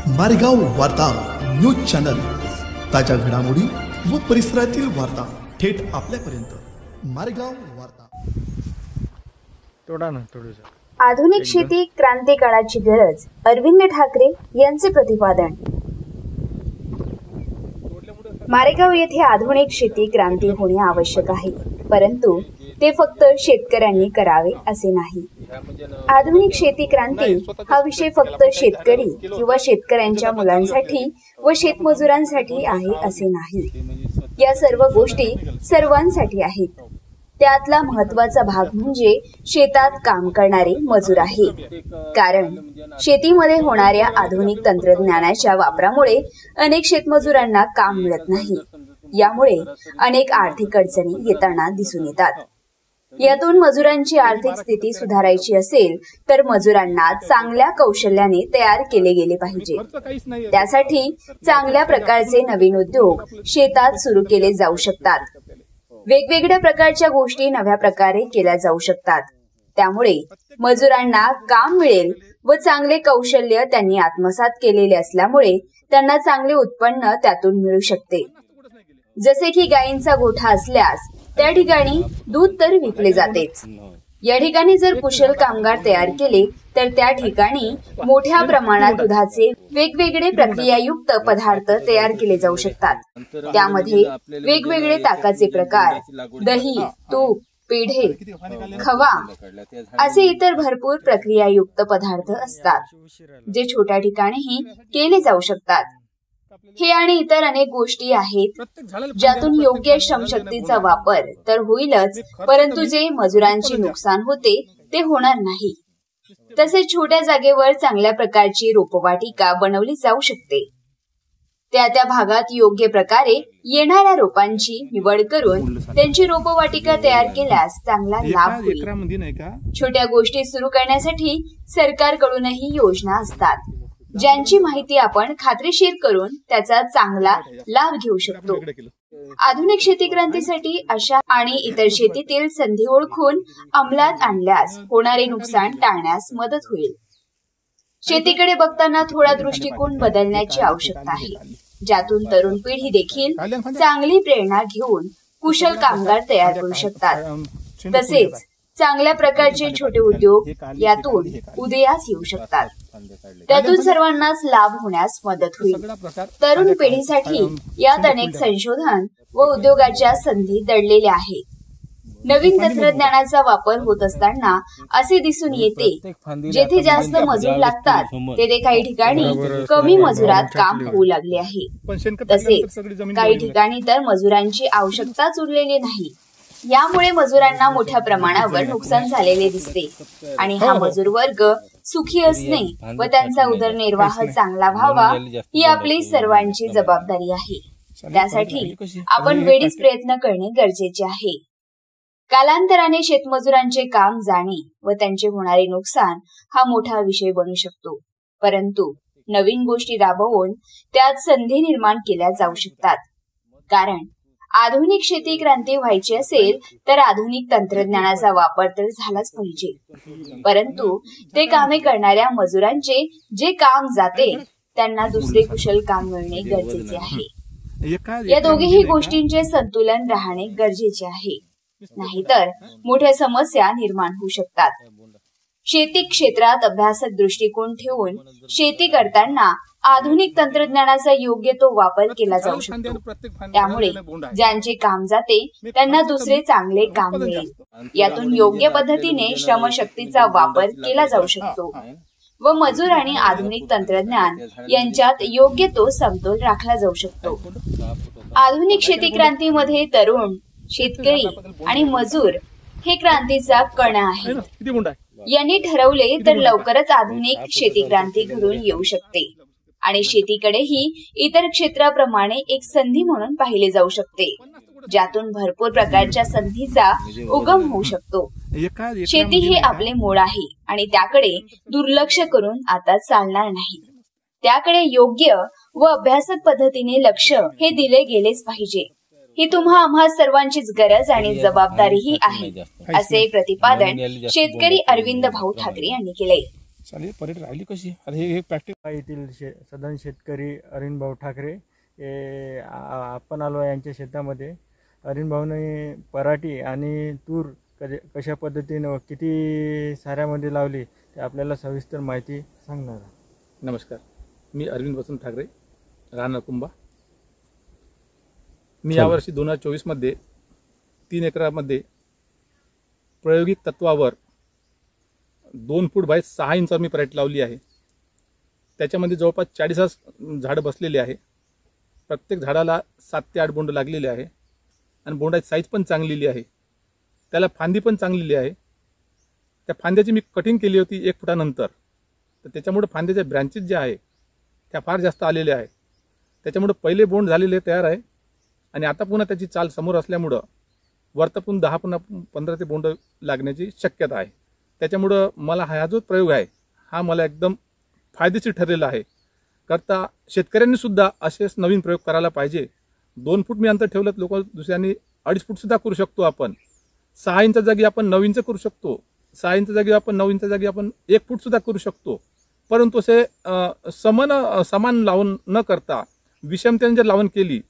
मारेगाव वार्ता news channel, ताज्या घडामोडी व परिसरातील वार्ता थेट आपल्यापर्यंत. मारेगाव वार्ता. आधुनिक शेती क्रांती काळाची गरज, अरविंद ठाकरे यांचे प्रतिपादन. मारेगाव येथे आधुनिक शेती क्रांती होणे आवश्यक आहे, परंतु ते फक्त शेतकऱ्यांनी करावे असे नाही. आधुनिक शेती क्रांती हा विषय फक्त शेतकरी किंवा शेतकऱ्यांच्या मुलांसाठी व शेतमजुरांसाठी आहे असे नाही. या सर्व गोष्टी सर्वांसाठी आहेत. त्यातला महत्वाचा भाग म्हणजे शेतात काम करणारे मजूर आहे. कारण शेतीमध्ये होणाऱ्या आधुनिक तंत्रज्ञानाच्या वापरामुळे अनेक शेतमजुरांना काम मिळत नाही. यामुळे अनेक आर्थिक अडचणी येताना दिसून येतात. यातून मजुरांची आर्थिक स्थिती सुधारायची असेल तर मजुरांना चांगल्या कौशल्याने तयार केले गेले पाहिजे. त्यासाठी चांगल्या प्रकारचे नवीन उद्योग शेतात सुरू केले जाऊ शकतात. वेगवेगळ्या प्रकारच्या गोष्टी नव्या प्रकारे केल्या जाऊ शकतात. त्यामुळे मजुरांना काम मिळेल व चांगले कौशल्य त्यांनी आत्मसात केलेले असल्यामुळे त्यांना चांगले उत्पन्न त्यातून मिळू शकते. जसे की गायींचा गोठा असल्यास त्या ठिकाणी दूध तर विकले जातेच. या ठिकाणी जर कुशल कामगार तयार केले तर त्या ठिकाणी मोठ्या प्रमाणात दुधाचे वेगवेगळे प्रक्रियायुक्त पदार्थ तयार केले जाऊ शकतात. त्यामध्ये वेगवेगळे ताकाचे प्रकार, दही, तूप, पेढे, खवा असे इतर भरपूर प्रक्रियायुक्त पदार्थ असतात, जे छोट्या ठिकाणीही केले जाऊ शकतात. हे आणि इतर अनेक गोष्टी आहेत ज्यातून योग्य श्रमशक्तीचा वापर तर होईलच, परंतु जे मजुरांचे नुकसान होते ते होणार नाही. तसेच छोट्या जागेवर चांगल्या प्रकारची रोपवाटिका बनवली जाऊ शकते. त्या भागात योग्य प्रकारे येणाऱ्या रोपांची निवड करून त्यांची रोपवाटिका तयार केल्यास चांगला लाभ होईल. छोट्या गोष्टी सुरू करण्यासाठी सरकारकडूनही योजना असतात, ज्यांची माहिती आपण खात्रीशीर करून त्याचा चांगला लाभ घेऊ शकतो. आधुनिक शेती क्रांतीसाठी अशा आणि इतर शेतीतील संधी ओळखून अंमलात आणल्यास होणारे नुकसान टाळण्यास मदत होईल. शेतीकडे बघताना थोडा दृष्टिकोन बदलण्याची आवश्यकता आहे, ज्यातून तरुण पिढी देखील चांगली प्रेरणा घेऊन कुशल कामगार तयार करू शकतात. तसेच चांगल्या प्रकारचे छोटे उद्योग यातून उदयास येऊ शकतात. त्यातून सर्वांनाच लाभ होण्यास मदत होईल. तरुण पिढीसाठी यात अनेक संशोधन व उद्योगाच्या संधी दडलेल्या आहेत. नवीन तंत्रज्ञानाचा वापर होत असताना असे दिसून येते, जेथे जास्त मजूर लागतात तेथे काही ठिकाणी कमी मजुरात काम होऊ लागले आहे. तसेच काही ठिकाणी तर मजुरांची आवश्यकताच उरलेली नाही. यामुळे मजुरांना मोठ्या प्रमाणावर नुकसान झालेले दिसते आणि हा मजूर वर्ग सुखी असणे व त्यांचा उदरनिर्वाह चांगला व्हावा ही आपली सर्वांची जबाबदारी आहे. त्यासाठी आपण वेळीच प्रयत्न करणे गरजेचे आहे. कालांतराने शेतमजुरांचे काम जाणे व त्यांचे होणारे नुकसान हा मोठा विषय बनू शकतो, परंतु नवीन गोष्टी राबवून त्यात संधी निर्माण केल्या जाऊ शकतात. कारण आधुनिक शेती क्रांती व्हायची असेल तर आधुनिक तंत्रज्ञानाचा वापर तर झालाच पाहिजे, परंतु ते कामे करणाऱ्या मजुरांचे जे काम जाते त्यांना दुसरे कुशल काम मिळणे गरजेचे आहे. या दोघेही गोष्टींचे संतुलन राहणे गरजेचे आहे, नाहीतर मोठ्या समस्या निर्माण होऊ शकतात. शेती क्षेत्रात अभ्यासक दृष्टिकोन ठेवून शेती करताना आधुनिक तंत्रज्ञानाचा योग्य तो वापर केला जाऊ शकतो. त्यामुळे ज्यांचे काम जाते त्यांना दुसरे चांगले काम मिळेल. यातून योग्य पद्धतीने श्रमशक्तीचा वापर केला जाऊ शकतो व मजूर आणि आधुनिक तंत्रज्ञान यांच्यात योग्य तो समतोल राखला जाऊ शकतो. आधुनिक शेती क्रांतीमध्ये तरुण, शेतकरी आणि मजूर हे क्रांतीचा कणा आहेत. यांनी ठरवले तर लवकरच आधुनिक शेती क्रांती घडून येऊ शकते आणि शेतीकडेही इतर क्षेत्राप्रमाणे एक संधी म्हणून पाहिले जाऊ शकते, ज्यातून भरपूर प्रकारच्या संधीचा उगम होऊ शकतो. शेती हे आपले मूळ आहे आणि त्याकडे दुर्लक्ष करून आता चालणार नाही. त्याकडे योग्य व अभ्यासक पद्धतीने लक्ष हे दिले गेलेच पाहिजे. ही तुम्हा आम्हा सर्वांचीच गरज आणि जबाबदारीही आहे, असे प्रतिपादन शेतकरी अरविंद भाऊ ठाकरे यांनी केले. चालेल. परेड राहिली कशी आता हे प्रॅक्टिस येथील सदन शेतकरी अरविंद भाऊ ठाकरे हे आपण आलो यांच्या शेतामध्ये. अरविंद भाऊने पराठी आणि तूर कशा पद्धतीने व किती साऱ्यामध्ये लावली ते आपल्याला सविस्तर माहिती सांगणार. नमस्कार, मी अरविंद वसंत ठाकरे, राहणार कुंभा. मी यावर्षी 2024 मध्ये 3 एकरामध्ये प्रायोगिक तत्वावर 2 फूट बाय 6 इंचावर मी पराठी लावली आहे. त्याच्यामध्ये जवळपास 40 झाडं बसलेली आहे. प्रत्येक झाडाला 7 ते 8 बोंड लागलेले आहे आणि बोंडाची साईज पण चांगलेली आहे. त्याला फांदी पण चांगलेली आहे. त्या फांद्याची मी कटिंग केली होती 1 फुटानंतर, तर त्याच्यामुळे फांद्याच्या ब्रँचेस ज्या आहे त्या फार जास्त आलेल्या आहे. त्याच्यामुळे पहिले बोंड झालेले तयार आहे आणि आता पुन्हा त्याची चाल समोर असल्यामुळं वरतपून 10 पुन्हा 15 ते बोंड लागण्याची शक्यता आहे. त्याच्यामुळं मला हा जो प्रयोग आहे हा मला एकदम फायदेशीर ठरलेला आहे. करता शेतकऱ्यांनी सुद्धा असेच नवीन प्रयोग करायला पाहिजे. 2 फूट मी अंतर ठेवलं, लोक दुसऱ्यांनी 2.5 फूट सुद्धा करू शकतो आपण. 6 इंचा जागी आपण 9 इंच करू शकतो. 6 इंच जागी आपण 9 इंच जागी आपण 1 फूट सुद्धा करू शकतो. परंतु असे समान लावून न करता विषमतेने जर लावण केली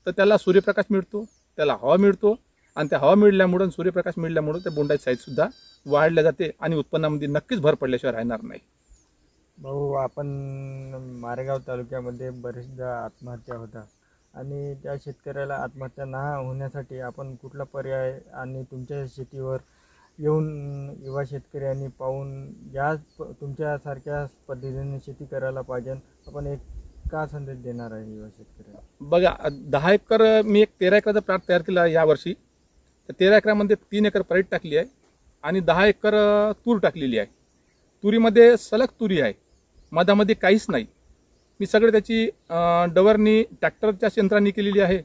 तर त्याला सूर्यप्रकाश मिळतो, त्याला हवा मिळतो आणि त्या हवा मिळाल्यामुळे सूर्यप्रकाश मिळाल्यामुळे त्या बोंडाची साईज सुद्धा वाढल्या जाते आणि उत्पन्नामध्ये नक्कीच भर पडल्याशिवाय राहणार नाही. भाऊ, आपण मारेगाव तालुक्यामध्ये बरेचदा आत्महत्या होतात आणि त्या शेतकऱ्याला आत्महत्या न होण्यासाठी आपण कुठला पर्याय आणि तुमच्या शेतीवर येऊन युवा शेतकऱ्यांनी पाहून या तुमच्यासारख्या पद्धतीने शेती करायला पाहिजे, आपण एक का संदेश देणार आहे युवा शेतकऱ्यांना? बघा, 10 एकर मी एक 13 एकराचा प्लॉट तयार केला यावर्षी. तर 13 एकरामध्ये 3 एकर पराठी टाकली आहे आणि 10 एकर तूर टाकलेली आहे. तुरीमध्ये सलग तुरी आहे, मधामध्ये काहीच नाही. मी सगळे त्याची डवरणी ट्रॅक्टरच्या यंत्रांनी केलेली आहे.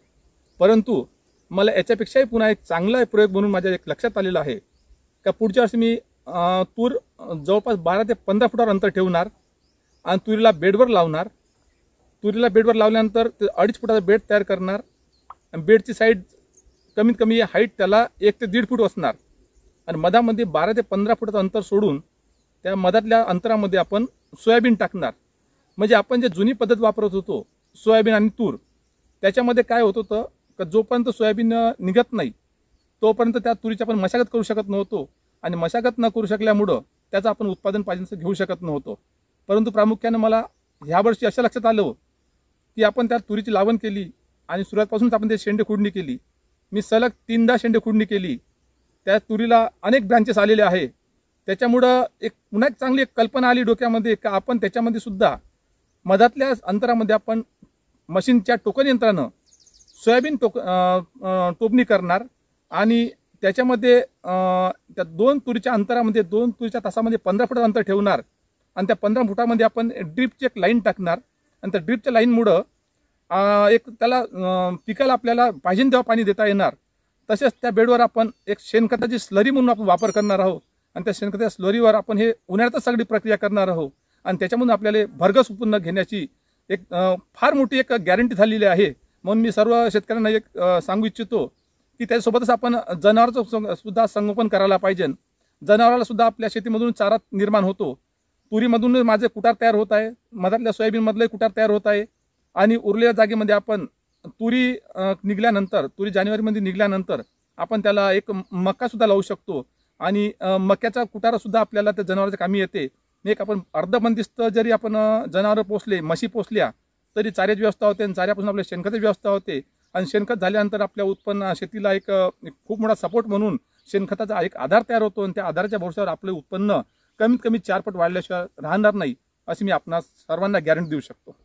परंतु मला याच्यापेक्षाही पुन्हा एक चांगला प्रयोग म्हणून माझ्या एक लक्षात आलेला आहे का पुढच्या वर्षी मी तूर जवळपास 12 ते 15 फुटावर अंतर ठेवणार आणि तुरीला बेडवर लावणार. तुरीला बेडवर लावल्यानंतर 2.5 फुटाचा बेड तयार करणार आणि बेडची साईड कमीत कमी हाईट त्याला 1 ते 1.5 फूट असणार आणि मधामध्ये 12 ते 15 फुटाचं अंतर सोडून त्या मधातल्या अंतरामध्ये आपण सोयाबीन टाकणार. म्हणजे आपण जे जुनी पद्धत वापरत होतो सोयाबीन आणि तूर, त्याच्यामध्ये काय होत होतं का जोपर्यंत सोयाबीन निघत नाही तोपर्यंत त्या तुरीची आपण मशागत करू शकत नव्हतो आणि मशागत न करू शकल्यामुळं त्याचं आपण उत्पादन पाहिजे घेऊ शकत नव्हतो. परंतु प्रामुख्याने मला ह्या वर्षी असं लक्षात आलं की आपण त्या तुरीची लावण केली आणि सुरुवातपासूनच आपण ते शेंडे खुडणी केली. मी सलग 3दा शेंडे खुडणी केली. त्या तुरीला अनेक ब्रँचेस आलेले आहे. त्याच्यामुळं पुन्हा एक चांगली कल्पना आली डोक्यामध्ये का आपण त्याच्यामध्ये सुद्धा मधातल्या अंतरामध्ये आपण मशीनच्या टोकन यंत्रानं सोयाबीन टोपणी करणार आणि त्याच्यामध्ये त्या 2 तुरीच्या अंतरामध्ये 2 तुरीच्या तासामध्ये 15 फुटाचं अंतर ठेवणार आणि त्या 15 फुटामध्ये आपण ड्रीपची एक लाईन टाकणार आणि त्या ड्रीपच्या लाईनमुळं एक त्याला पिकाला आपल्याला पाहिजे तेव्हा पाणी देता येणार. तसेच त्या बेडवर आपण एक शेणखताची स्लरी म्हणून आपण वापर करणार आहोत आणि त्या शेणखताच्या स्लरीवर आपण हे उन्हाळ्यातच सगळी प्रक्रिया करणार आहोत आणि त्याच्यामधून आपल्याला भरघोस उत्पन्न घेण्याची एक फार मोठी एक गॅरंटी झालेली आहे. म्हणून मी सर्व शेतकऱ्यांना एक सांगू इच्छितो की त्याच्यासोबतच आपण जनावरांचं सुद्धा संगोपन करायला पाहिजे. जनावराला सुद्धा आपल्या शेतीमधून चारा निर्माण होतो. तुरीमधून माझे कुटार तयार होत आहे, मधातल्या सोयाबीनमधले कुटार तयार होत आहे आणि उरलेल्या जागेमध्ये आपण तुरी निघल्यानंतर तुरी जानेवारीमध्ये निघल्यानंतर आपण त्याला एक मका सुद्धा लावू शकतो आणि मक्याचा कुटारा सुद्धा आपल्याला त्या जनावरांच्या कामी येते. एक आपण अर्धबंदिस्त जरी आपण जनावरं पोसले, म्हशी पोसल्या तरी चाऱ्याची व्यवस्था होते आणि चाऱ्यापासून आपल्या शेणखताची व्यवस्था होते आणि शेणखत झाल्यानंतर आपल्या उत्पन्न शेतीला एक खूप मोठा सपोर्ट म्हणून शेणखताचा एक आधार तयार होतो आणि त्या आधाराच्या भरोश्यावर आपले उत्पन्न कमीत कमी 4 पट वाढल्याशिवाय राहणार नाही अशी मी आपणास सर्वांना गॅरंटी देऊ शकतो.